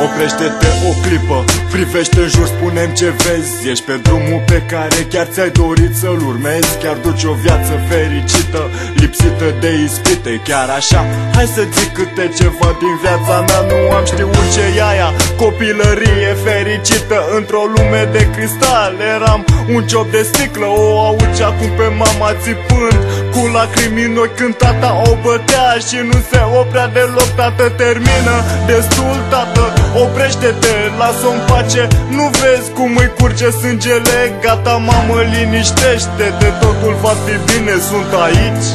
Oprește-te o clipă, privește în jur, spune-mi ce vezi. Ești pe drumul pe care chiar ți-ai dorit să-l urmezi. Chiar duci o viață fericită, lipsită de ispite. Chiar așa, hai să zic câte ceva din viața mea. Nu am știut ce-i aia, copilărie fericită. Într-o lume de cristal eram un ciop de sticlă. O auzi acum pe mama țipând, cu lacrimi în ochi când tata o bătea și nu se oprea deloc. Tată, termină, destul, tată, oprește-te, lasă-o în pace. Nu vezi cum îi curge sângele? Gata, mamă, liniștește-te, totul va fi bine, sunt aici.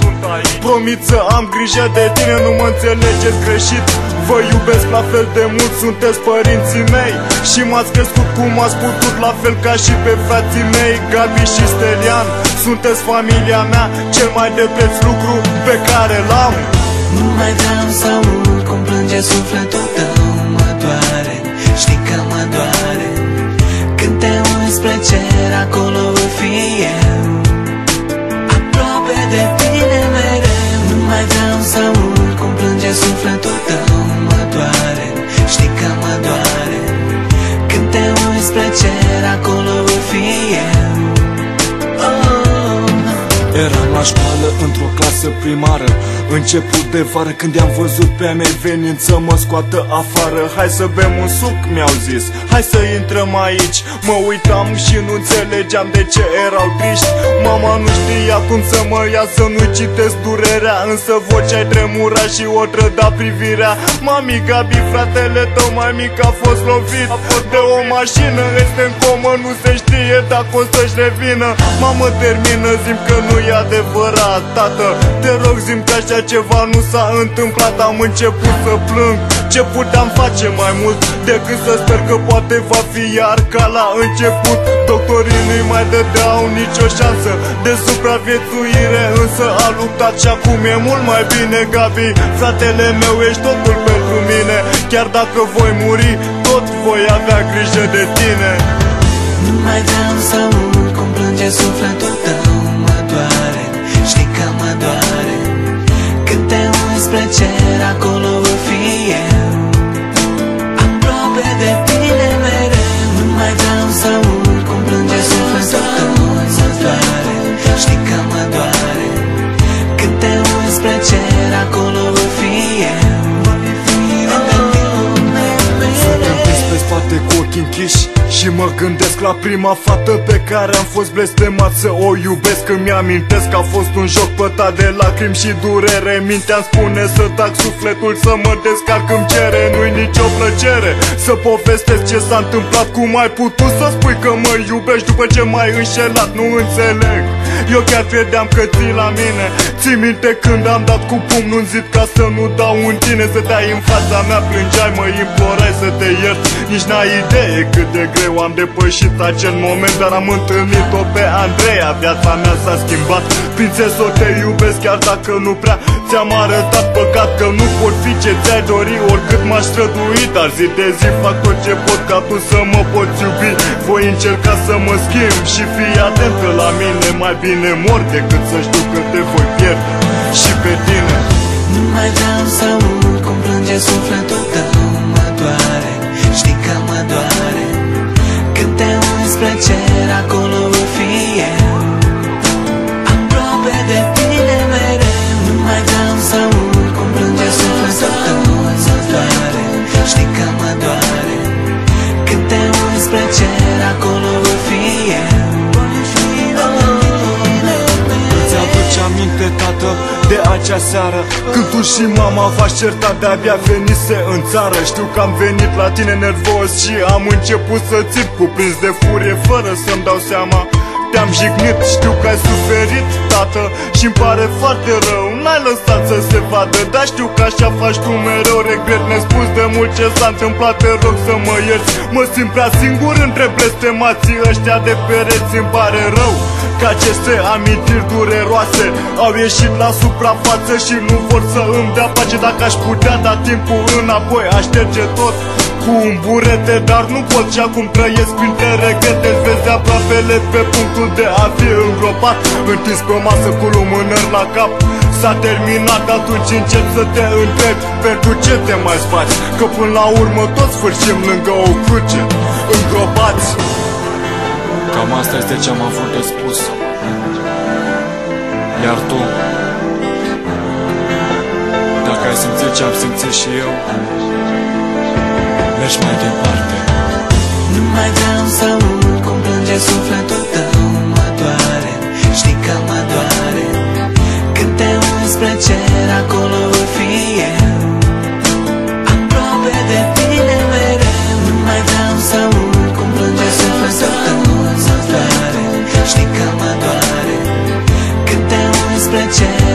Promit să am grijă de tine, nu mă înțelegeți greșit. Vă iubesc la fel de mult, sunteți părinții mei și m-ați crescut cum ați putut, la fel ca și pe frații mei, Gabi și Stelian. Sunteți familia mea, cel mai de preț lucru pe care l-am. Nu mai vreau să aud cum plânge sufletul tău, mă doare, știi că mă doare. Când te uiți spre cer, acolo voi fi eu, aproape de tine mereu. Nu mai vreau să aud cum plânge sufletul tău, mă doare, știi că mă doare. Când te uiți spre cer, acolo voi fi eu. Eram la școală, într-o clasă primară, început de vară, când i-am văzut pe-a mei venind să mă scoată afară. Hai să bem un suc, mi-au zis, hai să intrăm aici. Mă uitam și nu înțelegeam de ce erau triști. Mama nu știa cum să mă ia să nu-i citesc durerea, însă vocea-i tremura și o trăda privirea. Mami, Gabi, fratele tău mai mic a fost lovit de o mașină, este în comă, nu se știe dacă o să-și revină. Mamă, termină, zi-mi că nu e adevărat, tată, te rog, zi-mi că așa ceva nu s-a întâmplat. Am început să plâng, ce puteam face mai mult decât să sper că poate va fi iar ca la început. Doctorii nu-i mai dădeau nicio șansă de supraviețuire, însă a luptat și acum e mult mai bine. Gabi, fratele meu, ești totul pentru mine. Chiar dacă voi muri, tot voi avea grijă de tine. Nu mai vreau să aud cum plânge sufletul tău, mă doare, știi că mă doare. Când te uiți spre cer, acolo voi fi eu, aproape de tine mereu. Nu mai vreau să aud cum plânge sufletul tău, mă doare, știi că mă doare. Când te uiți spre cer, acolo voi fi eu. Pe spate cu ochii închiși și mă gândesc la prima fată pe care am fost blestemat să o iubesc. Îmi amintesc că a fost un joc pătat de lacrimi și durere. Mintea-mi spune să tac, sufletul să mă descarc, îmi cere. Nu-i nicio plăcere să povestesc ce s-a întâmplat. Cum ai putut să spui că mă iubești după ce m-ai înșelat? Nu înțeleg, eu chiar credeam că ții la mine. Ții minte când am dat cu pumnul în zid ca să nu dau în tine? Stăteai în fața mea, plângeai, mă implorai să te iert. Nici n-ai idee cât de greu am depășit acel moment, dar am întâlnit-o pe Andreea. Viața mea s-a schimbat, prințeso, te iubesc chiar dacă nu prea ți-am arătat. Păcat că nu pot fi ce ți-ai dori, oricât m-aș strădui, dar zi de zi fac tot ce pot ca tu să mă poți iubi. Voi încerca să mă schimb și fii atentă la mine. Mai bine mor decât să știu că te voi pierde și pe tine. Nu mai vreau să aud cum plânge sufletul tău, mă doare, știi că mă doare. Când te uiți spre cer, acolo voi fi eu, aproape de tine mereu. Nu mai vreau să aud cum plânge sufletul tău, mă doare, știi că mă doare. Când te uiți spre cer, acolo voi fi eu. Îți aduce aminte, tată, de acea seară când tu și mama v-ați certat, de-abia venise în țară. Știu că am venit la tine nervos și am început să țip, cuprins de furie fără să-mi dau seama. Te-am jignit, știu că ai suferit, tată, și-mi pare foarte rău. N-ai lăsat să se vadă, dar știu că așa faci tu mereu. Regret nespus de mult ce s-a întâmplat, te rog să mă ierți. Mă simt prea singur între blestemații ăștia de pereți. Îmi pare rău că aceste amintiri dureroase au ieșit la suprafață și nu vor să îmi dea pace. Dacă aș putea da timpul înapoi, aș șterge tot cu un burete, dar nu pot și acum trăiesc printre regrete. Vezi aproapele pe punctul de a fi îngropat, întins pe o masă cu lumânări la cap. s-a terminat, atunci încep să te întrebi pentru ce te mai zbați, că până la urmă toți sfârșim lângă o cruce, îngropați. Cam asta este ce-am avut de spus. Iar tu, dacă ai simțit ce-am simțit și eu, mergi mai departe. Nu mai vreau să aud cum plânge sufletul tău, mă doare, știi că mă doare. Când te uiți spre cer, acolo voi fi eu, aproape de tine mereu. Nu mai vreau să aud cum plânge sufletul tău, mă doare, știi că mă doare. Când te uiți spre cer,